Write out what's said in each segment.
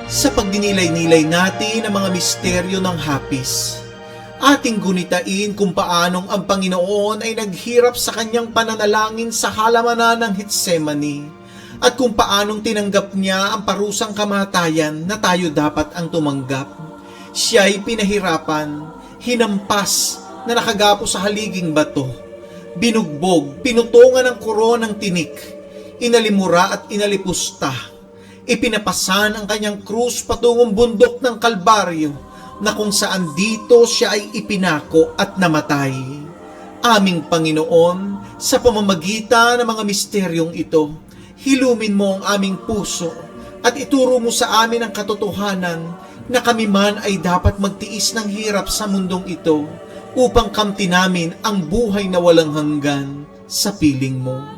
Sa pagdinilay-nilay natin ang mga misteryo ng hapis, ating gunitain kung paanong ang Panginoon ay naghirap sa kanyang pananalangin sa halamanan ng Getsemani at kung paanong tinanggap niya ang parusang kamatayan na tayo dapat ang tumanggap. Siya ay pinahirapan, hinampas na nakagapo sa haliging bato, binugbog, pinutungan ng koronang tinik, inalimura at inalipusta. Ipinapasan ang kanyang krus patungong bundok ng Kalbaryo na kung saan dito siya ay ipinako at namatay. Aming Panginoon, sa pamamagitan ng mga misteryong ito, hilumin mo ang aming puso at ituro mo sa amin ang katotohanan na kami man ay dapat magtiis ng hirap sa mundong ito upang kamtin namin ang buhay na walang hanggan sa piling mo.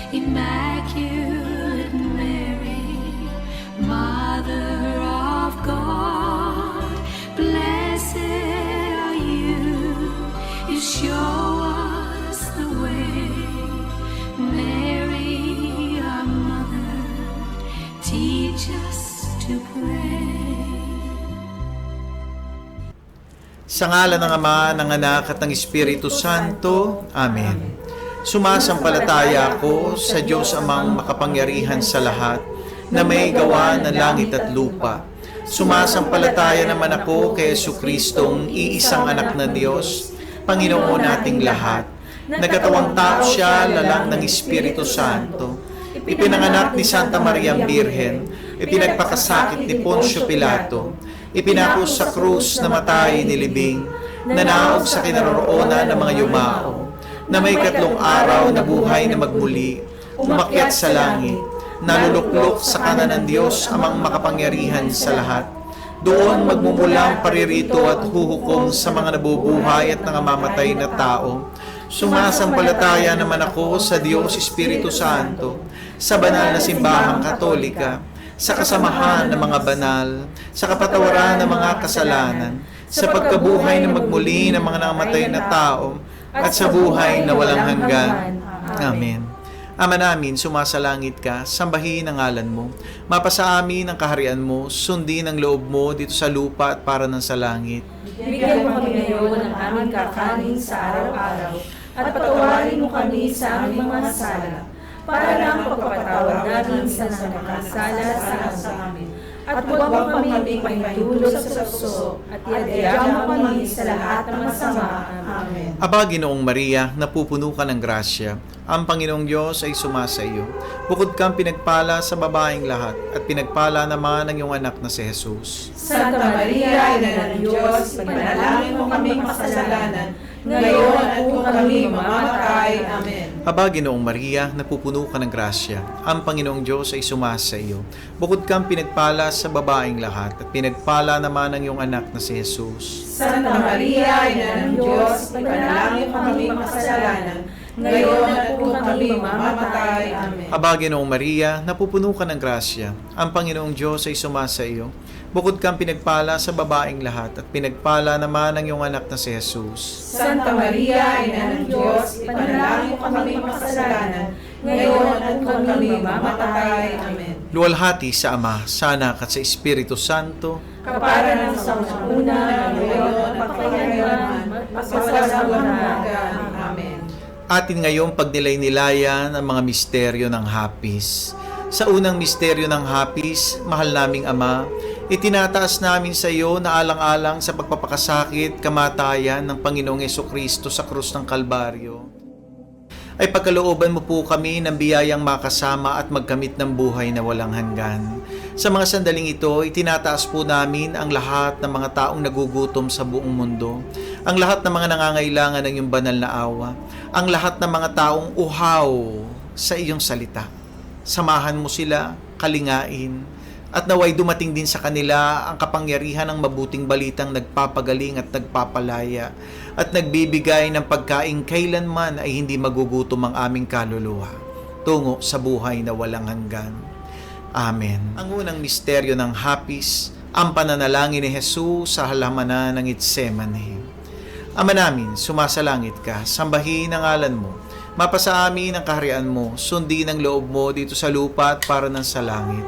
Immaculate Mary, Mother of God, blessed are you. You show us the way. Mary, our Mother, teach us to pray. Sa ngalan ng Ama, ng Anak at ng Espiritu Santo. Amen. Sumasampalataya ako sa Diyos Amang makapangyarihan sa lahat, na may gawa ng langit at lupa. Sumasampalataya naman ako kay Jesucristong iisang anak ng Diyos, Panginoon nating lahat. Nagkatawang tao siya, lalang ng Espiritu Santo. Ipinanganak ni Santa Mariang Birhen, ipinagpakasakit ni Poncio Pilato, ipinako sa krus, namatay, nilibing, nanaog sa kinaroroonan ng mga yumao, na may 3 araw na buhay na magmuli, umakyat sa langit, naluluklok sa kanan ng Diyos Amang makapangyarihan sa lahat. Doon magmumulang paririto at huhukom sa mga nabubuhay at nangamamatay na tao. Sumasampalataya naman ako sa Diyos Espiritu Santo, sa banal na simbahang Katolika, sa kasamahan ng mga banal, sa kapatawaran ng mga kasalanan, sa pagkabuhay na magmuli ng mga namatay na tao, at sa buhay na walang hanggan. Amen. Ama namin, sumasalangit ka, sambahin ang ngalan mo. Mapasa amin ang kaharian mo, sundin ang loob mo dito sa lupa at para ng sa langit. Bigyan mo kami ngayon ng aming kakanin sa araw-araw, at patawarin mo kami sa aming mga sala, para lang pagpapatawad namin sa nakakasala sa amin. At huwag mo kami paintulot sa tukso, at iadya mo kami sa lahat ng masama. Amen. Aba, Ginoong Maria, napupuno ka ng grasya. Ang Panginoong Diyos ay sumasa iyo. Bukod kang pinagpala sa babaeng lahat, at pinagpala naman ang iyong anak na si Jesus. Santa Maria, Ina ng Diyos, ipanalangin mo kami makasalanan, ngayon at kung kami mamamatay. Amen. Aba, Ginoong Maria, napupuno ka ng grasya. Ang Panginoong Diyos ay sumasa iyo. Bukod kang pinagpala sa babaeng lahat, at pinagpala naman ang iyong anak na si Jesus. Santa Maria, Ina ng Diyos, ipanalangin mo kami makasalanan, ngayon at kung kami mamamatay. Amen. Aba, Ginoong Maria, napupuno ka ng grasya. Ang Panginoong Diyos ay sumasa iyo. Bukod kang pinagpala sa babaeng lahat, at pinagpala naman ang iyong anak na si Jesus. Santa Maria, Ina ng Diyos, ipanalangin mo kami makasalanan, ngayon at kung kami mamamatay. Amen. Luwalhati sa Ama, sa Anak at sa Espiritu Santo. Kapara ng sa una, ngayon at pagkakailanman, magpasawalang hanggan. Amen. Atin ngayong pagnilay-nilayan ang mga misteryo ng hapis. Sa unang misteryo ng hapis, mahal naming Ama, itinataas namin sa iyo na alang-alang sa pagpapakasakit, kamatayan ng Panginoong Jesucristo sa krus ng Kalbaryo, ay pagkalooban mo po kami ng biyayang makasama at magkamit ng buhay na walang hanggan. Sa mga sandaling ito, itinataas po namin ang lahat ng mga taong nagugutom sa buong mundo, ang lahat ng mga nangangailangan ng iyong banal na awa, ang lahat ng mga taong uhaw sa iyong salita. Samahan mo sila, kalingain, at naway dumating din sa kanila ang kapangyarihan ng mabuting balitang nagpapagaling at nagpapalaya at nagbibigay ng pagkain kailanman ay hindi magugutom ang aming kaluluwa tungo sa buhay na walang hanggan. Amen. Ang unang misteryo ng hapis, ang pananalangin ni Jesus sa halamanan ng Getsemani. Ama namin, sumasalangit ka, sambahin ang ngalan mo, mapasa amin ang kaharian mo, sundin ang loob mo dito sa lupa at para ng sa langit.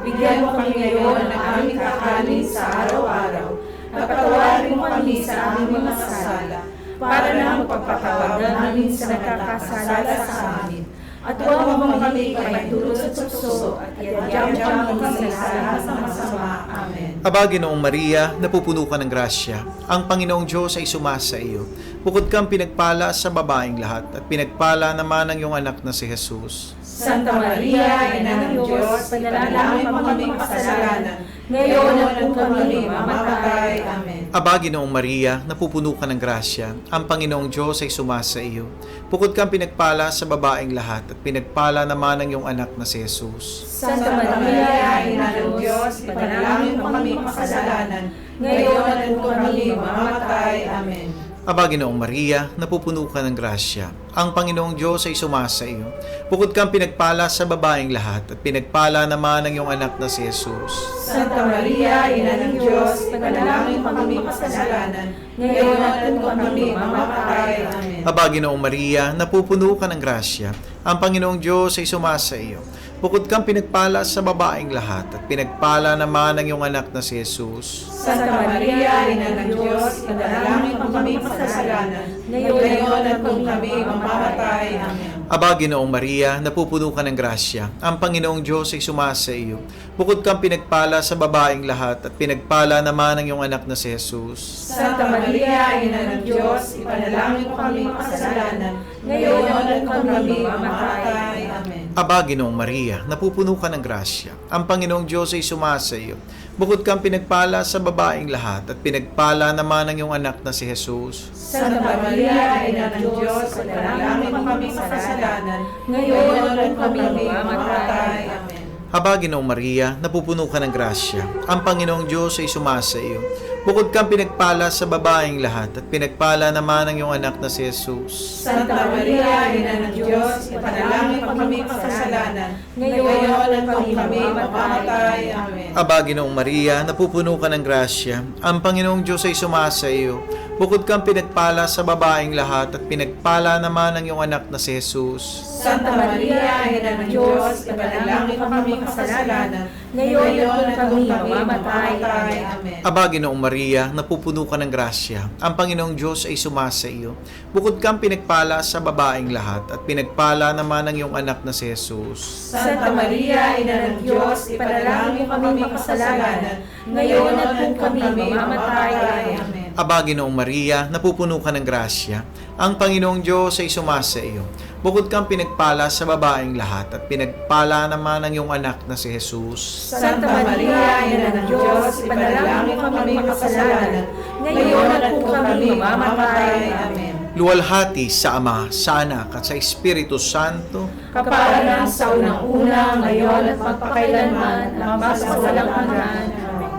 Bigyan mo kami ngayon ng aming kakanin sa araw-araw, at patawarin mo kami sa aming mga sala, para na magpapatawad namin sa nagkakasala sa amin. At huwag mo kami paintulot sa tukso, at iadya mo kami sa lahat ng masama. Amen. Aba, Ginoong Maria, napupuno ka ng grasya. Ang Panginoong Diyos ay sumasa iyo. Bukod kang pinagpala sa babaeng lahat, at pinagpala naman ang iyong anak na si Jesus. Santa Maria, Ina ng Diyos, panalangin mo kami makasalanan, ngayon at kung kami mamamatay. Amen. Aba, Ginoong Maria, napupuno ka ng grasya. Ang Panginoong Diyos ay sumasa iyo. Bukod kang pinagpala sa babaeng lahat, at pinagpala naman ang iyong anak na si Jesus. Santa Maria, Ina ng Diyos, panalangin mo kami makasalanan, ngayon at kung kami mamamatay. Amen. Aba, Ginoong Maria, napupuno ka ng grasya. Ang Panginoong Diyos ay sumasa iyo. Bukod kang pinagpala sa babaeng lahat, at pinagpala naman ang iyong anak na si Jesus. Santa Maria, Ina ng Diyos, panalangin mo kami makasalanan, ngayon at kung kami mamamatay. Amen. Aba, Ginoong Maria, napupuno ka ng grasya. Ang Panginoong Diyos ay sumasa iyo. Bukod kang pinagpala sa babaeng lahat, at pinagpala naman ang iyong anak na si Jesus. Santa Maria, Ina ng Diyos, panalangin mo kami makasalanan, ngayon at kung kami mamamatay. Amen. Aba, Ginoong Maria, napupuno ka ng grasya. Ang Panginoong Diyos ay sumasa iyo. Bukod kang pinagpala sa babaeng lahat, at pinagpala naman ang iyong anak na si Jesus. Santa Maria, Ina ng Diyos, ipanalangin mo kami makasalanan, ngayon at kung kami mamamatay. Amen. Aba, Ginoong Maria, napupuno ka ng grasya. Ang Panginoong Diyos ay sumasa iyo. Bukod kang pinagpala sa babaeng lahat, at pinagpala naman ang iyong anak na si Jesus. Santa Maria, Ina ng Diyos, ipanalangin mo kami makasalanan, ngayon at kung kami mamamatay. Amen. Aba, Ginoong Maria, napupuno ka ng grasya. Ang Panginoong Diyos ay sumasa iyo. Bukod kang pinagpala sa babaeng lahat, at pinagpala naman ang iyong anak na si Jesus. Santa Maria, Ina ng Diyos, ipanalangin mo kami makasalanan, ngayon at kung kami mamamatay. Amen. Aba, Ginoong Maria, napupuno ka ng grasya. Ang Panginoong Diyos ay sumasa iyo. Bukod kang pinagpala sa babaeng lahat, at pinagpala naman ang iyong anak na si Jesus. Santa Maria, Ina ng Diyos, ipanalangin mo kami makasalanan, ngayon at kung kami mamamatay. Amen. Aba, Ginoong Maria, Maria, napupuno ka ng grasya. Ang Panginoong Diyos ay sumasa iyo. Bukod kang pinagpala sa babaeng lahat, at pinagpala naman ang iyong anak na si Jesus. Santa Maria, Ina ng Diyos, ipanalangin mo kami makasalanan, ngayon at kung kami mamamatay. Amen. Aba, Ginoong Maria, napupuno ka ng grasya. Ang Panginoong Diyos ay sumasa iyo. Bukod kang pinagpala sa babaeng lahat, at pinagpala naman ang iyong anak na si Jesus. Santa Maria, Ina ng Diyos, ipanalangin mo kami makasalanan, ngayon at kung kami mamamatay. Amen. Luwalhati sa Ama, sa Anak, at sa Espiritu Santo. Kaparanan sa unang-una, ngayon at magpakailanman, ang walang hanggan. Amen.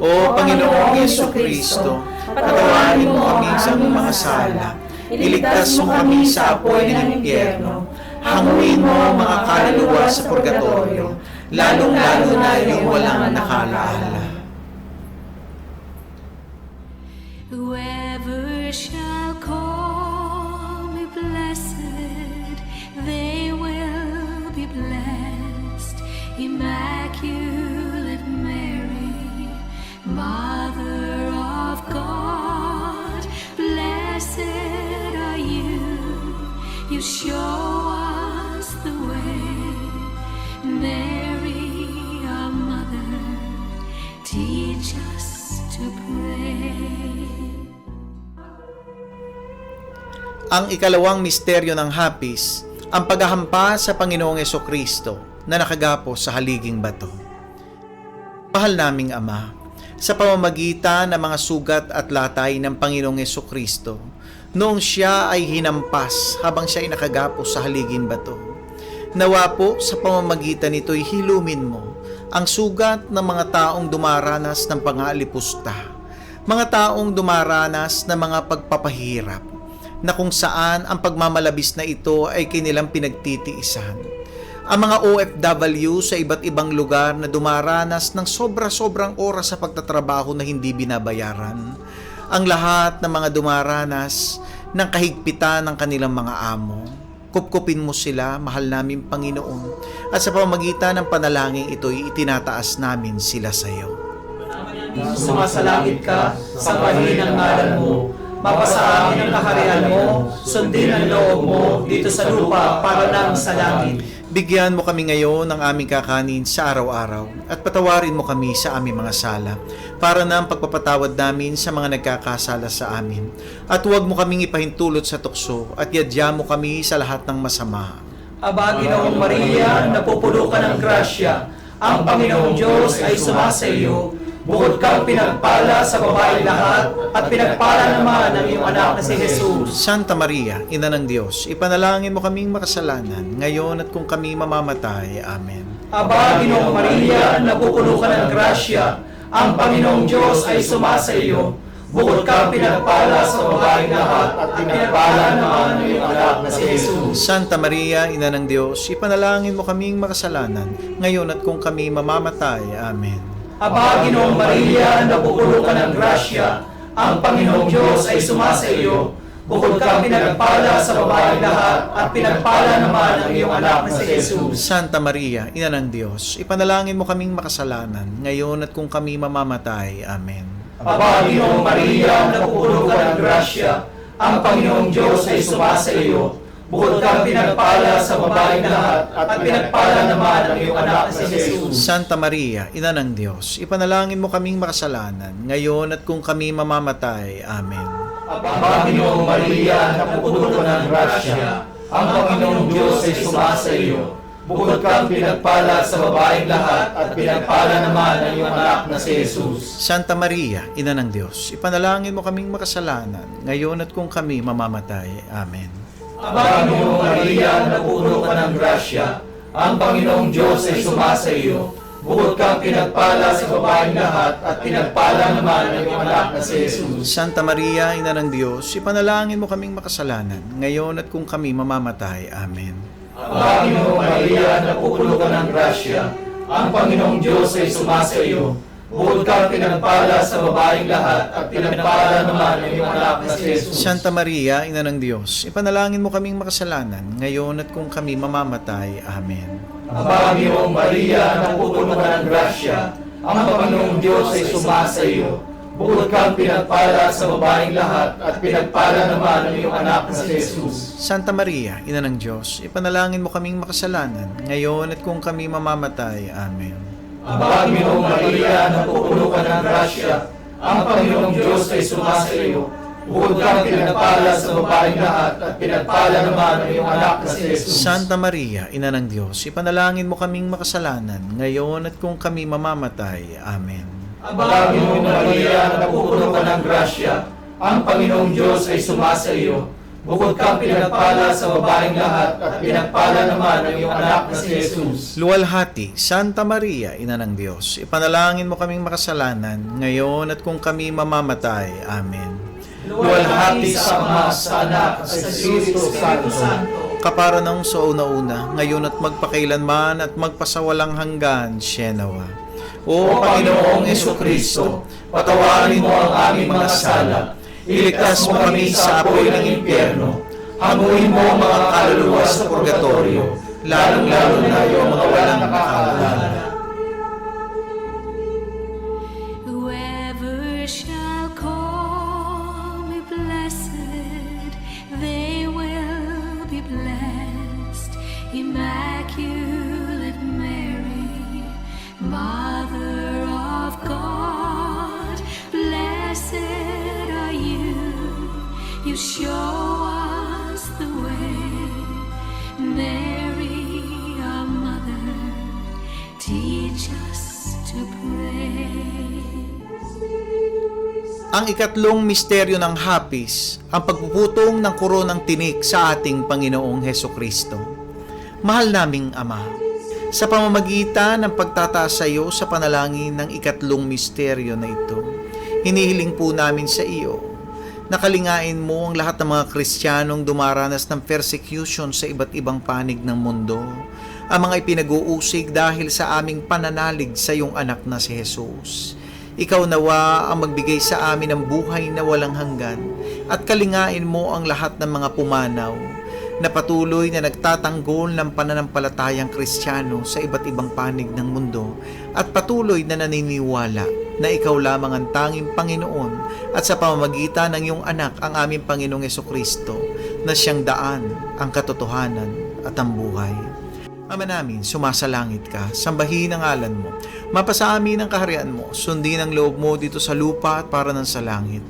O Panginoong Jesucristo, patawarin mo kami sa aming mga sala. Iligtas mo kami sa apoy ng impyerno. Hanguin mo ang mga kaluluwa sa purgatorio, lalong-lalo na yung walang nakalaala. Whoever shall call me blessed, they will be blessed. Immaculate Mary, Mother of God, blessed are you. You show us the way. Mary, our mother, teach us to pray. Ang ikalawang misteryo ng hapis, ang paghahampa sa Panginoong Jesucristo na nakagapo sa haliging bato. Mahal naming Ama, sa pamamagitan ng mga sugat at latay ng Panginoong Jesucristo, noong siya ay hinampas habang siya ay nakagapo sa haliging bato, nawa po sa pamamagitan nito'y hilumin mo ang sugat ng mga taong dumaranas ng pangalipusta, mga taong dumaranas ng mga pagpapahirap, na kung saan ang pagmamalabis na ito ay kanilang pinagtitiisan. Ang mga OFW sa iba't ibang lugar na dumaranas ng sobra-sobrang oras sa pagtatrabaho na hindi binabayaran. Ang lahat ng mga dumaranas ng kahigpitan ng kanilang mga amo. Kupkupin mo sila, mahal namin Panginoon, at sa pamamagitan ng panalangin ito'y itinataas namin sila sa iyo. Sumasalangit ka, sambahin ang ngalan mo, mapasa amin ang kaharian mo, sundin ang loob mo dito sa lupa para nang sa langit. Bigyan mo kami ngayon ng aming kakanin sa araw-araw at patawarin mo kami sa aming mga sala para na ang pagpapatawad namin sa mga nagkakasala sa amin. At huwag mo kaming ipahintulot sa tukso at yadya mo kami sa lahat ng masama. Aba, Ginoong Maria, napupuno ka ng grasya, ang Panginoong Diyos ay sumasa iyo. Bukod kang pinagpala sa babaeng lahat, at pinagpala naman ang iyong anak na si Jesus. Santa Maria, Ina ng Diyos, ipanalangin mo kaming makasalanan, ngayon at kung kami mamamatay. Amen. Aba, Ginoong Maria, napupuno ka ng grasya, ang Panginoong Diyos ay sumasa iyo. Bukod kang pinagpala sa babaeng lahat, at pinagpala naman ang iyong anak na si Jesus. Santa Maria, Ina ng Diyos, ipanalangin mo kaming makasalanan, ngayon at kung kami mamamatay. Amen. Aba, Ginoong Maria, napupuno ka ng grasya, ang Panginoong Diyos ay sumasa iyo. Bukod kang pinagpala sa babaeng lahat, at pinagpala naman ang iyong anak na si Jesus. Santa Maria, Ina ng Diyos, ipanalangin mo kaming makasalanan, ngayon at kung kami mamamatay. Amen. Aba, Ginoong Maria, napupuno ka ng grasya, ang Panginoong Diyos ay sumasa iyo. Bukod kang pinagpala sa babaeng lahat, at pinagpala naman ang iyong anak na si Jesus. Santa Maria, Ina ng Diyos, ipanalangin mo kaming makasalanan, ngayon at kung kami mamamatay. Amen. Aba, Ginoong Maria, napupuno ka ng grasya, ang Panginoong Diyos ay sumasa iyo. Bukod kang pinagpala sa babaeng lahat, at pinagpala naman ang iyong anak na si Jesus. Santa Maria, Ina ng Diyos, ipanalangin mo kaming makasalanan, ngayon at kung kami mamamatay. Amen. Aba, Ginoong Maria, napupuno ka ng grasya, ang Panginoong Diyos ay sumasa iyo. Bukod kang pinagpala sa babaeng lahat, at pinagpala naman ang iyong anak na si Jesus. Santa Maria, Ina ng Diyos, ipanalangin mo kaming makasalanan, ngayon at kung kami mamamatay. Amen. Aba, Ginoong Maria, napupuno ka ng grasya, ang Panginoong Diyos ay sumasa iyo. Bukod kang pinagpala sa babaeng lahat, at pinagpala naman ang iyong anak na si Jesus. Santa Maria, Ina ng Diyos, ipanalangin mo kaming makasalanan, ngayon at kung kami mamamatay. Amen. Aba, Ginoong Maria, napupuno ka ng grasya, ang Panginoong Diyos ay sumasa iyo. Bukod kang pinagpala sa babaeng lahat at pinagpala naman ang iyong anak na si Jesus. Santa Maria, Ina ng Diyos, ipanalangin mo kaming makasalanan, ngayon at kung kami mamamatay. Amen. Aba, Ginoong Maria, napupuno ka ng grasya, ang Panginoong Diyos ay sumasa iyo. Bukod kang pinagpala sa babaeng lahat at pinagpala naman ang iyong anak na si Jesus. Santa Maria, Ina ng Diyos, ipanalangin mo kaming makasalanan, ngayon at kung kami mamamatay. Amen. Aba, Ginoong Maria, napupuno ka ng grasya, ang Panginoong Diyos ay sumasa iyo. Bukod kang pinagpala sa babaeng lahat at pinagpala naman ang iyong anak na si Jesus. Luwalhati, Santa Maria, Ina ng Diyos, ipanalangin mo kaming makasalanan, ngayon at kung kami mamamatay. Amen. Luwalhati sa Ama, sa Anak, at sa Espiritu Santo. Kapara ng sa una-una, ngayon at magpakailanman at magpasawalang hanggan. Shenawa. O Panginoong Jesucristo, patawarin mo ang aming mga sala, iligtas mo kami sa apoy ng impyerno, hamuin mo ang mga kaluluwa sa purgatorio, lalong-lalo na yung mga walang nakakaalala. Whoever shall call me blessed, they will be blessed. Immaculate Mary, Mother of God, blessed are you. You show us the way. Mary, our mother, teach us to pray. Ang ikatlong misteryo ng hapis, ang pagpuputong ng koronang tinik sa ating Panginoong Hesukristo. Mahal naming Ama, sa pamamagitan ng pagtataas sa iyo sa panalangin ng ikatlong misteryo na ito, hinihiling po namin sa iyo, nakalingain mo ang lahat ng mga Kristiyanong dumaranas ng persecution sa iba't ibang panig ng mundo, ang mga ipinag-uusig dahil sa aming pananalig sa iyong anak na si Jesus. Ikaw nawa ang magbigay sa amin ng buhay na walang hanggan at kalingain mo ang lahat ng mga pumanaw na patuloy na nagtatanggol ng pananampalatayang Kristiyano sa iba't ibang panig ng mundo at patuloy na naniniwala na ikaw lamang ang tanging Panginoon at sa pamamagitan ng iyong anak ang aming Panginoong Jesucristo na siyang daan, ang katotohanan at ang buhay. Ama namin, sumasalangit ka, sambahin ang ngalan mo, mapasa amin ang kaharian mo, sundin ang loob mo dito sa lupa at para ng sa langit.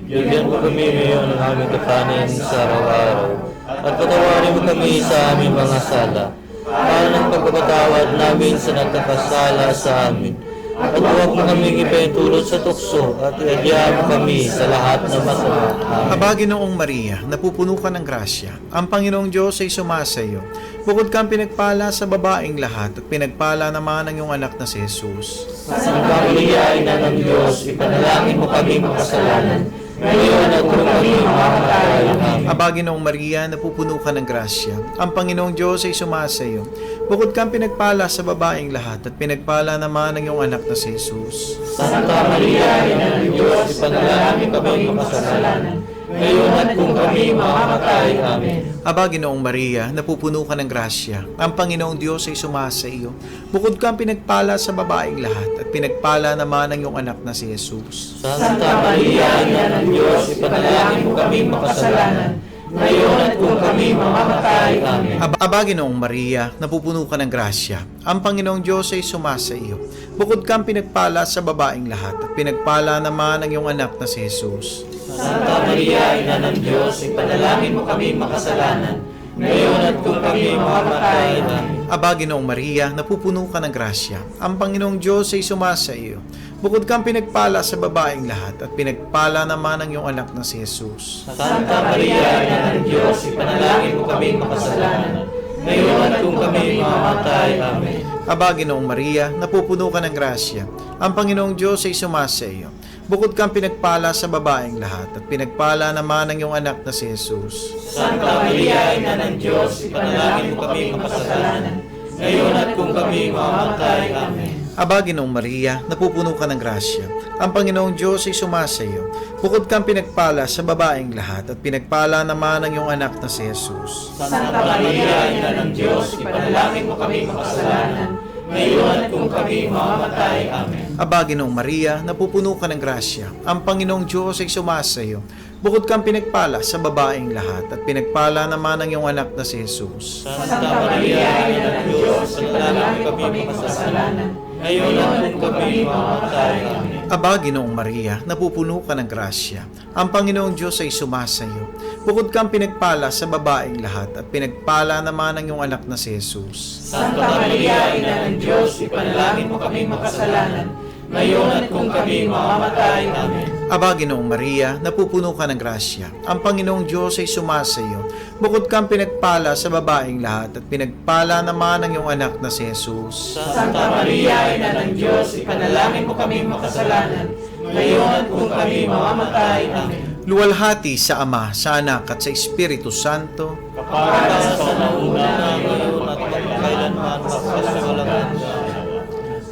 Bigyan mo kami ngayon ng aming kapanin sa araw-araw, at patawarin mo kami sa aming mga sala, para ng pagpapatawad namin sa nagkakasala sa amin. At huwag mo kami ipahintulot sa tukso, at iadya mo kami sa lahat ng masama. Amen. Aba, Ginoong Maria, napupuno ka ng grasya. Ang Panginoong Diyos ay sumasa iyo. Bukod kang pinagpala sa babaeng lahat at pinagpala naman ang iyong anak na si Jesus. Santa Maria, Ina ng Diyos, ipanalangin mo kami makasalanan, ngayon at kung kami mamamatay. Amen. Aba, Ginoong Maria, napupuno ka ng grasya. Ang Panginoong Diyos ay sumasa iyo. Bukod kang pinagpala sa babaeng lahat at pinagpala naman ang iyong anak na si Jesus. Santa Maria, Ina ng Diyos, ipanalangin kami makasalanan, ngayon at kung kami mamamatay. Amen. Aba, Ginoong Maria, napupuno ka ng grasya. Ang Panginoong Diyos ay sumasa iyo. Bukod kang pinagpala sa babaeng lahat at pinagpala naman ang iyong anak na si Jesus. Santa Maria, Ina ng Diyos, ipanalangin mo kami makasalanan, ngayon at kung kami mamamatay. Amen. Aba, Ginoong Maria, napupuno ka ng grasya. Ang Panginoong Diyos ay sumasa iyo. Bukod kang pinagpala sa babaeng lahat at pinagpala naman ang iyong anak na si Jesus. Santa Maria, Ina ng Diyos, ipanalangin mo kami makasalanan, ngayon at kung kami mamamatay. Amen. Aba, Ginoong Maria, napupuno ka ng grasya. Ang Panginoong Diyos ay sumasa iyo. Bukod kang pinagpala sa babaeng lahat at pinagpala naman ang iyong anak na si Jesus. Santa Maria, Ina ng Diyos, ipanalangin mo kami makasalanan, ngayon at kung kami mamamatay. Amen. Aba, Ginoong Maria, napupuno ka ng grasya. Ang Panginoong Diyos ay sumasa iyo. Bukod kang pinagpala sa babaeng lahat at pinagpala naman ang iyong anak na si Jesus. Santa Maria, Ina ng Diyos, ipanalangin mo kami makasalanan, ngayon at kung kami mamamatay. Amen. Aba, Ginoong Maria, napupuno ka ng grasya. Ang Panginoong Diyos ay sumasa iyo. Bukod kang pinagpala sa babaeng lahat at pinagpala naman ang iyong anak na si Jesus. Santa Maria, Ina ng Diyos, ipanalangin mo kami makasalanan, ngayon at kung kami mamamatay. Amen. Aba, Ginoong Maria, napupuno ka ng grasya. Ang Panginoong Diyos ay sumasa iyo. Bukod kang pinagpala sa babaeng lahat, at pinagpala naman ang iyong anak na si Jesus. Santa Maria, Ina ng Diyos, panalangin kami makasalanan, ngayon at kung kami mamamatay. Amen. Aba, Ginoong Maria, napupuno ka ng grasya. Ang Panginoong Diyos ay sumasa iyo. Bukod kang pinagpala sa babaeng lahat, at pinagpala naman ang iyong anak na si Jesus. Santa Maria, Ina ng Diyos, ipanalangin mo kami makasalanan, ngayon at kung kami mamamatay. Amen. Aba, Ginoong Maria, napupuno ka ng grasya. Ang Panginoong Diyos ay sumasa iyo. Bukod kang pinagpala sa babaeng lahat, at pinagpala naman ang iyong anak na si Jesus. Santa Maria, Ina ng Diyos, ipanalangin mo kami makasalanan, ngayon at kung kami mamamatay. Amen. Luwalhati sa Ama, sa Anak, at sa Espiritu Santo. Para sa nauna, Ngayon at kailanman magpasagalang.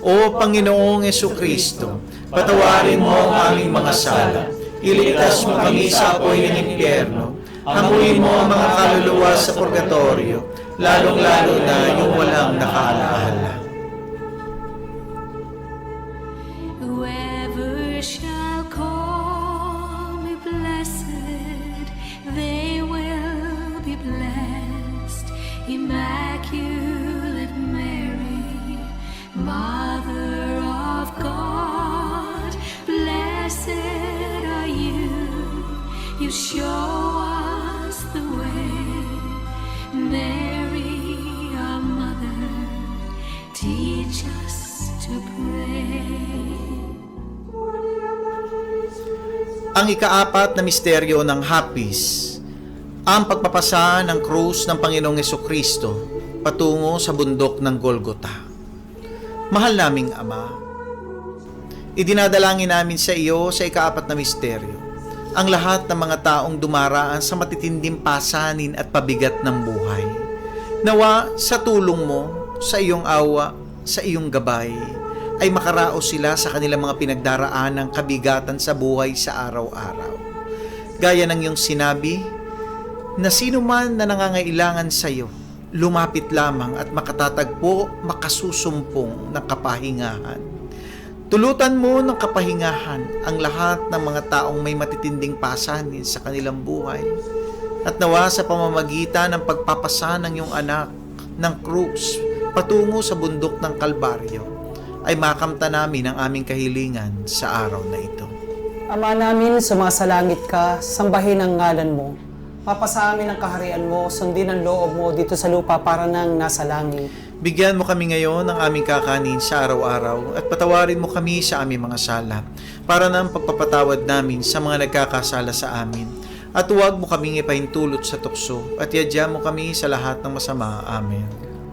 O Panginoong Jesucristo, patawarin mo ang aming mga sala. Iligtas mo kami sa apoy ng impyerno. Hanguin mo ang mga kaluluwa sa purgatorio, lalong-lalo na yung walang nakaalaala. Whoever shall call me blessed, they will be blessed. Immaculate Mary, Mother of God, blessed are you. You show us the way. Mary, our mother, teach us to pray. Ang ikaapat na misteryo ng hapis, ang pagpapasa ng krus ng Panginoong Jesucristo patungo sa bundok ng Golgota. Mahal naming Ama, idinadalangin namin sa iyo sa ikaapat na misteryo ang lahat ng mga taong dumaraan sa matitinding pasanin at pabigat ng buhay. Nawa sa tulong mo, sa iyong awa, sa iyong gabay, ay makaraos sila sa kanilang mga pinagdaraan ng kabigatan sa buhay sa araw-araw. Gaya ng iyong sinabi, na sino man na nangangailangan sa iyo, lumapit lamang at makatatagpo, makasusumpong ng kapahingahan. Tulutan mo ng kapahingahan ang lahat ng mga taong may matitinding pasanin sa kanilang buhay, at nawa sa pamamagitan ng pagpapasa ng iyong anak ng krus patungo sa bundok ng Kalbaryo, ay makamta namin ang aming kahilingan sa araw na ito. Ama namin, sumasalangit ka, sambahin ang ngalan mo. Mapasa amin ang kaharian mo, sundin ang loob mo dito sa lupa para nang nasa langit. Bigyan mo kami ngayon ng aming kakanin sa araw-araw, at patawarin mo kami sa aming mga sala, para ng pagpapatawad namin sa mga nagkakasala sa amin. At huwag mo kaming ipahintulot sa tukso, at yadya mo kami sa lahat ng masama. Amen.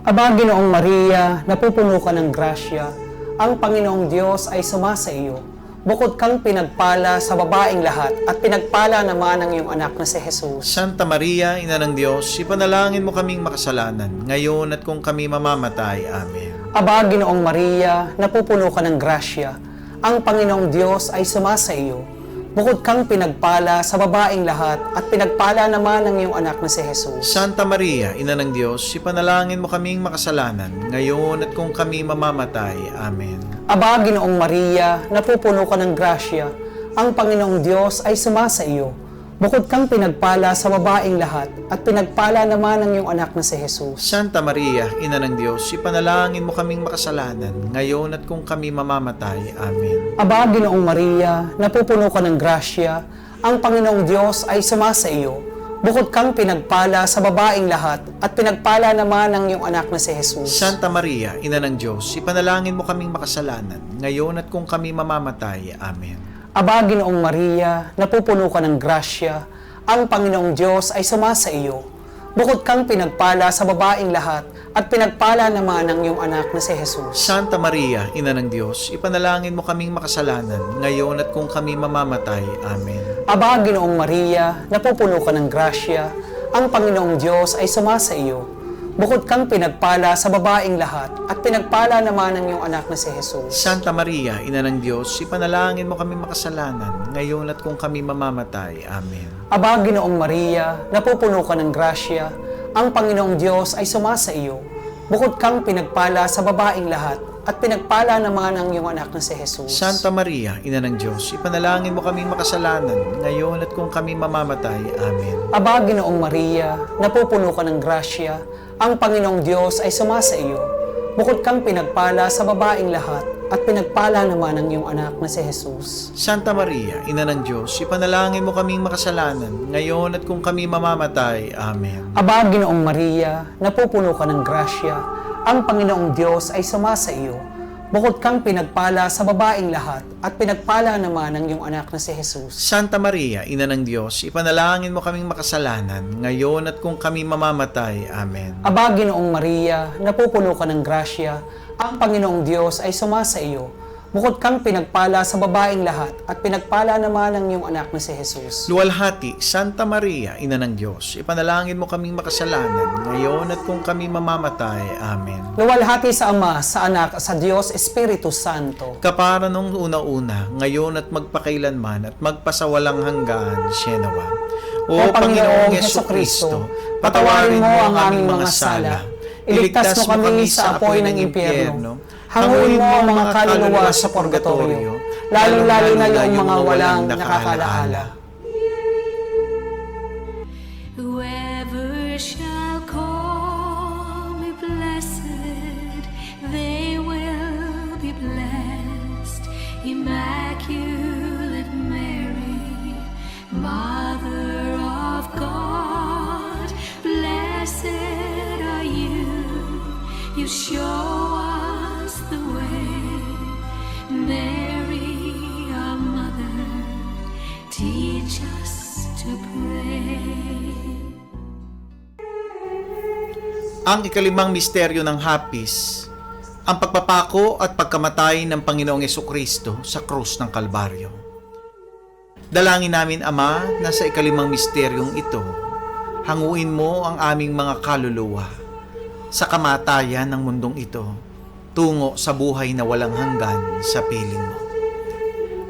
Aba, Ginoong Maria, napupuno ka ng grasya. Ang Panginoong Diyos ay sumasa iyo. Bukod kang pinagpala sa babaeng lahat, at pinagpala naman ang iyong anak na si Jesus. Santa Maria, Ina ng Diyos, ipanalangin mo kaming makasalanan, ngayon at kung kami mamamatay. Amen. Aba, Ginoong Maria, napupuno ka ng grasya. Ang Panginoong Diyos ay sumasa iyo. Bukod kang pinagpala sa babaeng lahat, at pinagpala naman ang iyong anak na si Jesus. Santa Maria, Ina ng Diyos, ipanalangin mo kaming makasalanan, ngayon at kung kami mamamatay. Amen. Aba, Ginoong Maria, napupuno ka ng grasya. Ang Panginoong Diyos ay sumasa iyo. Bukod kang pinagpala sa babaeng lahat, at pinagpala naman ang iyong anak na si Jesus. Santa Maria, Ina ng Diyos, ipanalangin mo kaming makasalanan, ngayon at kung kami mamamatay. Amen. Aba, Ginoong Maria, napupuno ka ng grasya. Ang Panginoong Diyos ay sumasa iyo. Bukod kang pinagpala sa babaeng lahat, at pinagpala naman ang iyong anak na si Jesus. Santa Maria, Ina ng Diyos, ipanalangin mo kaming makasalanan, ngayon at kung kami mamamatay. Amen. Aba, Ginoong Maria, napupuno ka ng grasya. Ang Panginoong Diyos ay sumasa iyo. Bukod kang pinagpala sa babaeng lahat, at pinagpala naman ang iyong anak na si Jesus. Santa Maria, Ina ng Diyos, ipanalangin mo kaming makasalanan, ngayon at kung kami mamamatay. Amen. Aba, Ginoong Maria, napupuno ka ng grasya. Ang Panginoong Diyos ay sumasa iyo. Bukod kang pinagpala sa babaeng lahat, at pinagpala naman ang iyong anak na si Jesus. Santa Maria, Ina ng Diyos, ipanalangin mo kaming makasalanan, ngayon at kung kami mamamatay. Amen. Aba, Ginoong Maria, napupuno ka ng grasya. Ang Panginoong Diyos ay sumasa iyo. Bukod kang pinagpala sa babaeng lahat, at pinagpala naman ang iyong anak na si Jesus. Santa Maria, Ina ng Diyos, ipanalangin mo kaming makasalanan, ngayon at kung kami mamamatay. Amen. Aba, Ginoong Maria, napupuno ka ng grasya, ang Panginoong Diyos ay sumasa iyo. Bukod kang pinagpala sa babaeng lahat, at pinagpala naman ang iyong anak na si Jesus. Santa Maria, Ina ng Diyos, ipanalangin mo kaming makasalanan, ngayon at kung kami mamamatay. Amen. Aba, Ginoong Maria, napupuno ka ng grasya, ang Panginoong Diyos ay sumasa iyo. Bukod kang pinagpala sa babaeng lahat, at pinagpala naman ang iyong anak na si Jesus. Santa Maria, Ina ng Diyos, ipanalangin mo kaming makasalanan, ngayon at kung kami mamamatay. Amen. Aba, Ginoong Maria, napupuno ka ng grasya, ang Panginoong Diyos ay sumasa iyo. Bukod kang pinagpala sa babaeng lahat, at pinagpala naman ang iyong anak na si Jesus. Luwalhati, Santa Maria, Ina ng Diyos, ipanalangin mo kaming makasalanan, ngayon at kung kami mamamatay. Amen. Luwalhati sa Ama, sa Anak, sa Diyos, Espiritu Santo. Kapara nung una-una, ngayon at magpakailanman at magpasawalang hanggan. Sienawa. O Panginoong Hesukristo, patawarin mo ang aming mga sala. Iligtas mo kami sa apoy ng impyerno. Hanguin mo ang mga kaluluwa sa purgatorio, lalong-lalo na yung mga walang nakakaalaala. Whoever shall call me blessed, they will be blessed. Immaculate Mary, Mother of God, blessed are you. You show us the way. Mary, our mother, teach us to pray. Ang ikalimang misteryo ng hapis, ang pagpapako at pagkamatay ng Panginoong Hesukristo sa krus ng Kalbaryo. Dalangin namin, Ama, na sa ikalimang misteryong ito, hanguin mo ang aming mga kaluluwa sa kamatayan ng mundong ito, tungo sa buhay na walang hanggan sa piling mo.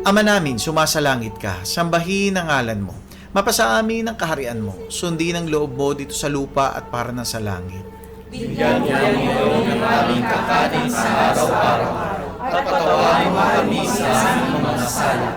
Ama namin, sumasalangit ka, sambahin ang ngalan mo, mapasa amin ang kaharian mo, sundin ang loob mo dito sa lupa at para na sa langit. Bigyan niya ngayon ng aming kakanin sa araw-araw, at patawarin mo kami sa aming mga sala,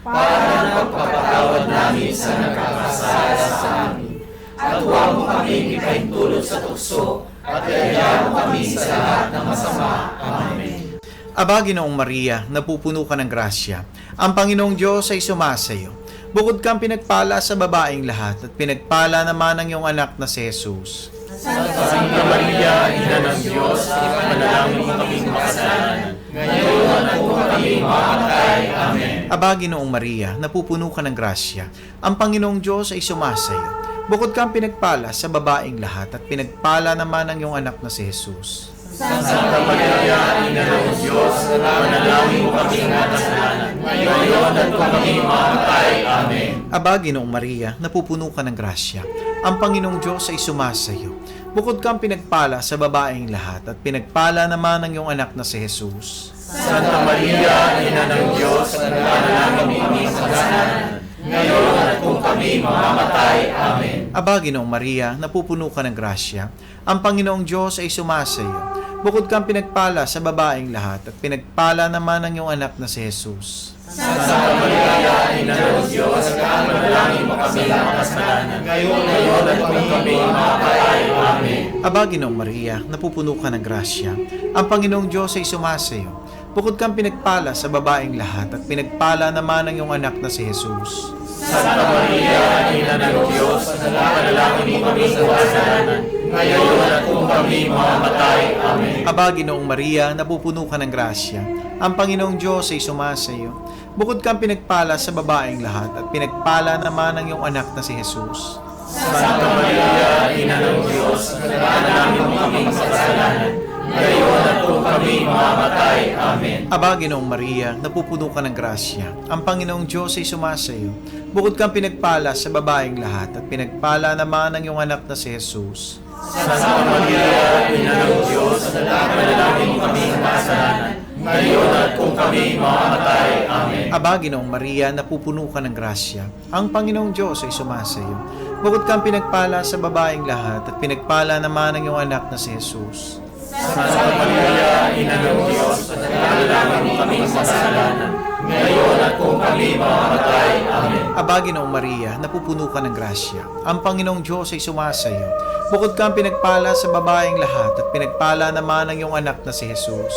para na pagpapatawad namin sa nagkakasala sa amin. At huwag mo kami ipahintulot sa tukso, at iayaw mo kami sa lahat ng masama. Amen. Aba, Ginoong Maria, napupuno ka ng grasya. Ang Panginoong Diyos ay sumasayo. Bukod kang pinagpala sa babaeng lahat, at pinagpala naman ang iyong anak na si Jesus. Santa Maria, Ina ng Diyos, ipanalangin mo kaming makasalanan, ngayon at kung kami mamamatay. Amen. Aba, Ginoong Maria, napupuno ka ng grasya. Ang Panginoong Diyos ay sumasayo. Bukod kang pinagpala sa babaeng lahat, at pinagpala naman ang iyong anak na si Jesus. Santa Maria, Ina ng Diyos, ipanalangin mo kaming makasalanan, ngayon at kung kami mamamatay. Amen. Aba, Ginoong Maria, napupuno ka ng grasya. Ang Panginoong Diyos ay sumasayo. Bukod kang pinagpala sa babaeng lahat, at pinagpala naman ang iyong anak na si Jesus. Santa Maria, Ina ng Diyos, ipanalangin mo kaming makasalanan, ngayon at kung kami mamamatay. Amen. Aba, Ginoong Maria, napupuno ka ng grasya. Ang Panginoong Diyos ay sumasayo. Bukod kang pinagpala sa babaeng lahat, at pinagpala naman ang iyong anak na si Jesus. Santa Maria, Ina ng Diyos, ipanalangin mo kaming makasalanan, ngayon at kung kami mamamatay. Amen. Aba, Ginoong Maria, napupuno ka ng grasya. Ang Panginoong Diyos ay sumasayo. Bukod kang pinagpala sa babaeng lahat, at pinagpala naman ang iyong anak na si Jesus. Santa Maria, Ina ng Diyos, ipanalangin mo kaming makasalanan, ngayon at kung kami mamamatay. Amen. Aba, Ginoong Maria, napupuno ka ng grasya. Ang Panginoong Diyos ay sumasayo. Bukod kang pinagpala sa babaeng lahat, at pinagpala naman ang iyong anak na si Jesus. Santa Maria, Ina ng Diyos, ipanalangin mo kaming makasalanan, ngayon at kung kami mamamatay. Amen. Aba, Ginoong Maria, napupuno ka ng grasya. Ang Panginoong Diyos ay sumasayo. Bukod kang pinagpala sa babaeng lahat, at pinagpala naman ang iyong anak na si Jesus. Santa Maria, Ina ng Diyos, ipanalangin mo kaming makasalanan, ngayon at kung kami mamamatay. Amen. Aba, Ginoong Maria, napupuno ka ng grasya. Ang Panginoong Diyos ay sumasayo. Bukod kang pinagpala sa babaeng lahat, at pinagpala naman ang iyong anak na si Jesus. Santa Maria, Ina ng Diyos, panalangin mo kaming makasalanan, ngayon at kung kami mamamatay. Amen. Aba, Ginoong Maria, napupuno ka ng grasya. Ang Panginoong Diyos ay sumasayo. Bukod kang pinagpala sa babaeng lahat at pinagpala naman ang iyong anak na si Jesus.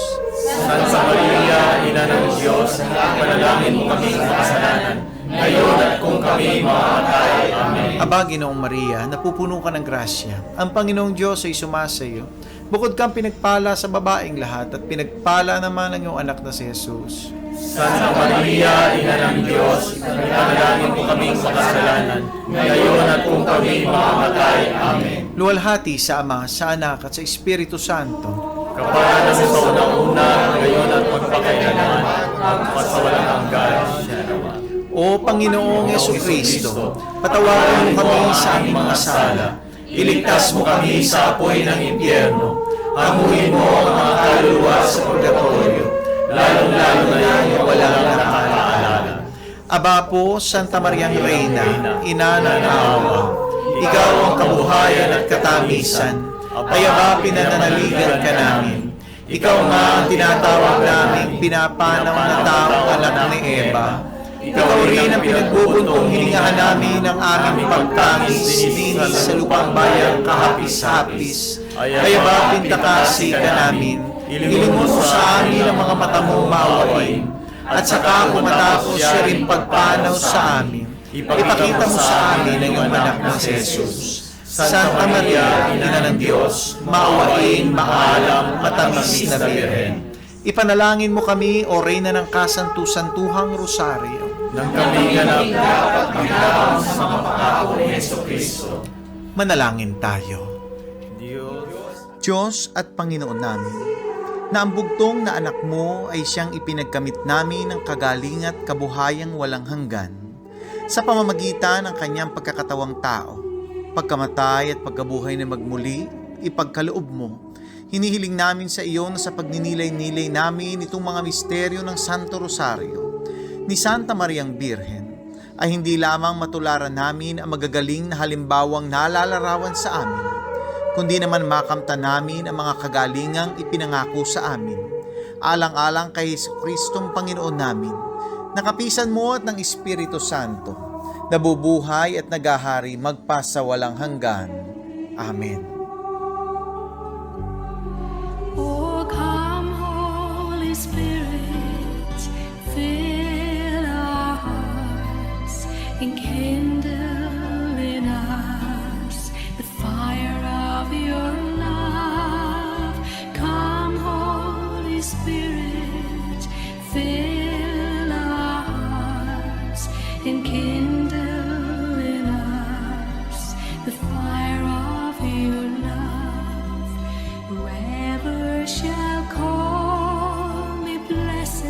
Santa Maria, Ina ng Diyos, panalangin mo kaming makasalanan, ngayon at kung kami mamamatay. Amen. Aba, Ginoong Maria, napupuno ka ng grasya. Ang Panginoong Diyos ay sumasayo. Bukod kang pinagpala sa babaeng lahat at pinagpala naman ang iyong anak na si Jesus. Santa Maria, Ina ng Diyos, panalangin mo kaming makasalanan, ngayon at kung kami mamamatay. Amen. Luwalhati sa Ama, sa Anak at sa Espiritu Santo. Kapara na sa unang-una, ngayon at magpakailanman, magpasawalang hanggan. O Panginoong Yesukristo, patawarin mo kami sa aming mga sala. Iligtas mo kami sa apoy ng impyerno. Hamuin mo ang mga kaluluwa sa purgatorio, lalong-lalo na yung walang nakakaalala. Aba po, Santa Mariang Reyna, Ina ng awa, ikaw ang kabuhayan at katamisan, kaya ba pinananaligan ka namin? Ikaw nga ang tinatawag naming pinapanaw na taong anak ni Eva. Ikaw rin ang pinagbubuntong hiningahan namin ng aming pagtangis dinis sa lupang bayang kahapis-hapis. Kaya ba pintakasi ka namin? Ilingon mo sa amin ang mga mata mong maawain. At saka kung matapos siya rin pagpanaw sa amin, ipakita mo sa amin ang iyong anak na si Jesus. Santa Maria, Ina ng Diyos, maawain, maalam, matamis na Birhen. Ipanalangin mo kami, O Reyna ng Kasantu-Santuhang Rosario, Nang kami ganap dapat maglaban sa mga pangako ni Jesucristo. manalangin tayo. Diyos at Panginoon namin, na ang bugtong na anak mo ay siyang ipinagkamit namin ng kagaling at kabuhayang walang hanggan sa pamamagitan ng kanyang pagkakatawang tao, pagkamatay at pagkabuhay na magmuli, ipagkaloob mo. Hinihiling namin sa iyo na sa pagninilay-nilay namin itong mga misteryo ng Santo Rosario ni Santa Mariang Birhen ay hindi lamang matularan namin ang magagaling na halimbawang nalalarawan sa amin, kundi naman makamtan namin ang mga kagalingang ipinangako sa amin, alang-alang kay Jesucristong Panginoon namin, nakapisan mo at ng Espiritu Santo, nabubuhay at nagahari magpasawalang hanggan. Amen. Oh, come, Holy Spirit, fill our hearts, enkindle in us the fire of your love. Come, Holy Spirit, fill our hearts, enkindle in us the fire of your love. Whoever shall call me blessed,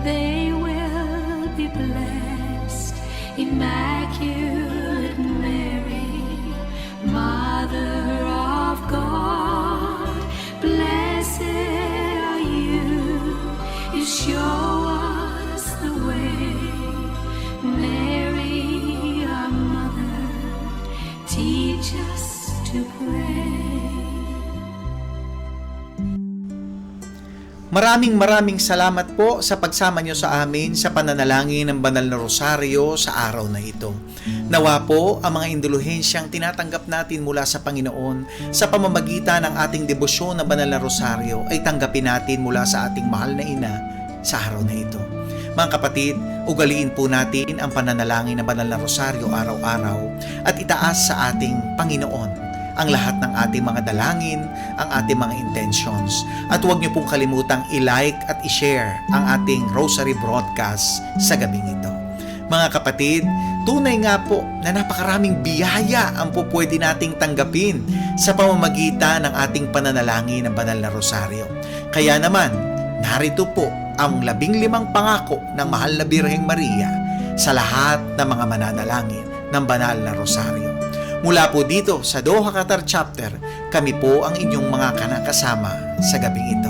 they will be blessed. Immaculate Mary, Mother of God, blessed are you. You show us the way. Mary, our mother, teach us to pray. Maraming salamat po sa pagsama nyo sa amin sa pananalangin ng Banal na Rosario sa araw na ito. Nawa po ang mga indulhensyang tinatanggap natin mula sa Panginoon sa pamamagitan ng ating debosyon ng Banal na Rosario ay tanggapin natin mula sa ating mahal na Ina sa araw na ito. Mga kapatid, ugaliin po natin ang pananalangin ng Banal na Rosario araw-araw at itaas sa ating Panginoon ang lahat ng ating mga dalangin, ang ating mga intentions. At huwag niyo pong kalimutang i-like at i-share ang ating Rosary broadcast sa gabing ito. Mga kapatid, tunay nga po na napakaraming biyaya ang po pwede nating tanggapin sa pamamagitan ng ating pananalangin ng Banal na Rosario. Kaya naman, narito po ang 15 pangako ng Mahal na Birheng Maria sa lahat ng mga mananalangin ng Banal na Rosario. Mula po dito sa Doha, Qatar Chapter, kami po ang inyong mga kasama sa gabing ito.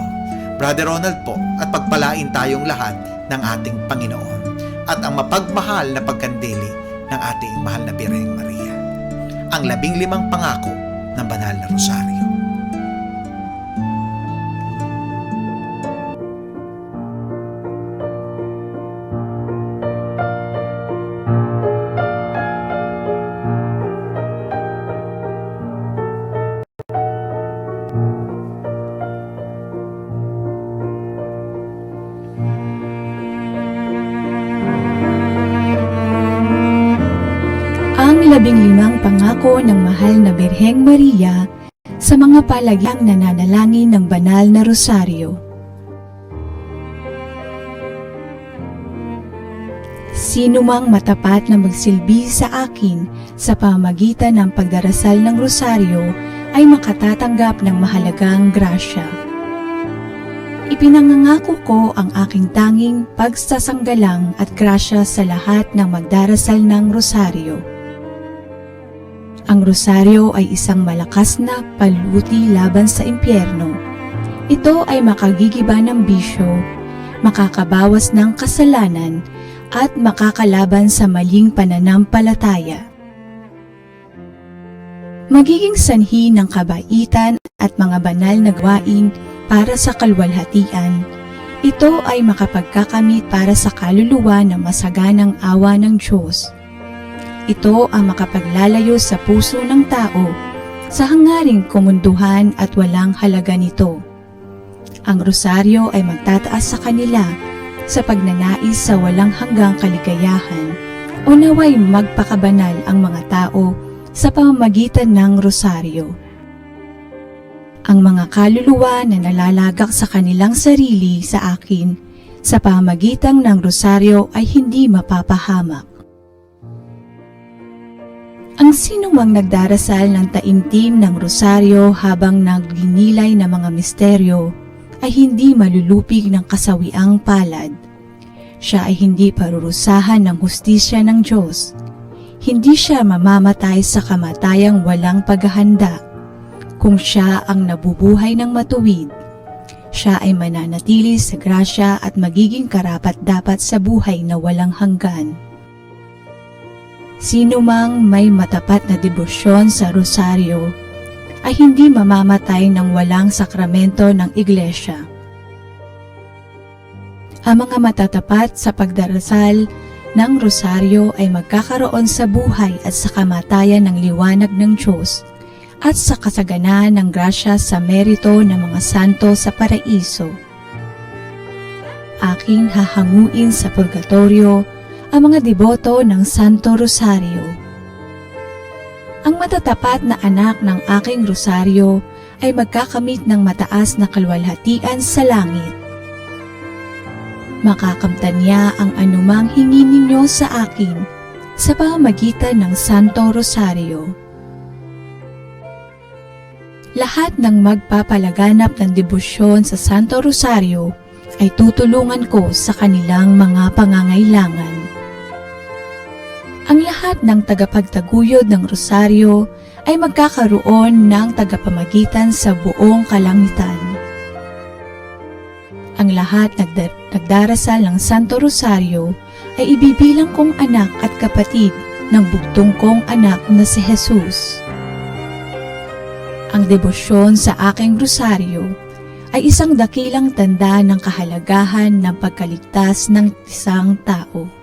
Brother Ronald po, at pagpalain tayong lahat ng ating Panginoon at ang mapagmahal na pagkandili ng ating Mahal na Birheng Maria. Ang 15 pangako ng Banal na Rosario. Ika-15 pangako ng mahal na Birheng Maria sa mga palagyang nananalangin ng banal na rosaryo. Sino mang matapat na magsilbi sa akin sa pamamagitan ng pagdarasal ng rosaryo ay makatatanggap ng mahalagang grasya. Ipinangangako ko ang aking tanging pagsasanggalang at grasya sa lahat ng magdarasal ng rosaryo. Ang rosaryo ay isang malakas na paluti laban sa impyerno. Ito ay makagigiba ng bisyo, makakabawas ng kasalanan, at makakalaban sa maling pananampalataya. Magiging sanhi ng kabaitan at mga banal na gawain para sa kalwalhatian. Ito ay makapagkakamit para sa kaluluwa ng masaganang awa ng Diyos. Ito ang makapaglalayo sa puso ng tao sa hangaring kumunduhan at walang halaga nito. Ang rosaryo ay magtataas sa kanila sa pagnanais sa walang hanggang kaligayahan o naway magpakabanal ang mga tao sa pamamagitan ng rosaryo. Ang mga kaluluwa na nalalagak sa kanilang sarili sa akin sa pamamagitan ng rosaryo ay hindi mapapahamak. Ang sinumang nagdarasal ng taimtim ng rosaryo habang nagninilay ng mga misteryo ay hindi malulupig ng kasawiang palad. Siya ay hindi parurusahan ng hustisya ng Diyos. Hindi siya mamamatay sa kamatayang walang paghahanda. Kung siya ang nabubuhay ng matuwid, siya ay mananatili sa grasya at magiging karapat-dapat sa buhay na walang hanggan. Sino mang may matapat na debosyon sa rosaryo ay hindi mamamatay ng walang sakramento ng iglesia. Ang mga matatapat sa pagdarasal ng rosaryo ay magkakaroon sa buhay at sa kamatayan ng liwanag ng Diyos at sa kasaganaan ng grasya sa merito ng mga santo sa paraiso. Aking hahanguin sa purgatorio ang mga deboto ng Santo Rosario. Ang matatapat na anak ng aking rosaryo ay magkakamit ng mataas na kalwalhatian sa langit. Makakamtan niya ang anumang hingi ninyo sa akin sa pamamagitan ng Santo Rosario. Lahat ng magpapalaganap ng debosyon sa Santo Rosario ay tutulungan ko sa kanilang mga pangangailangan. Ang lahat ng tagapagtaguyod ng rosaryo ay magkakaroon ng tagapamagitan sa buong kalangitan. Ang lahat nagdarasal ng Santo Rosario ay ibibilang kong anak at kapatid ng bugtong kong anak na si Jesus. Ang debosyon sa aking rosaryo ay isang dakilang tanda ng kahalagahan ng pagkaligtas ng isang tao.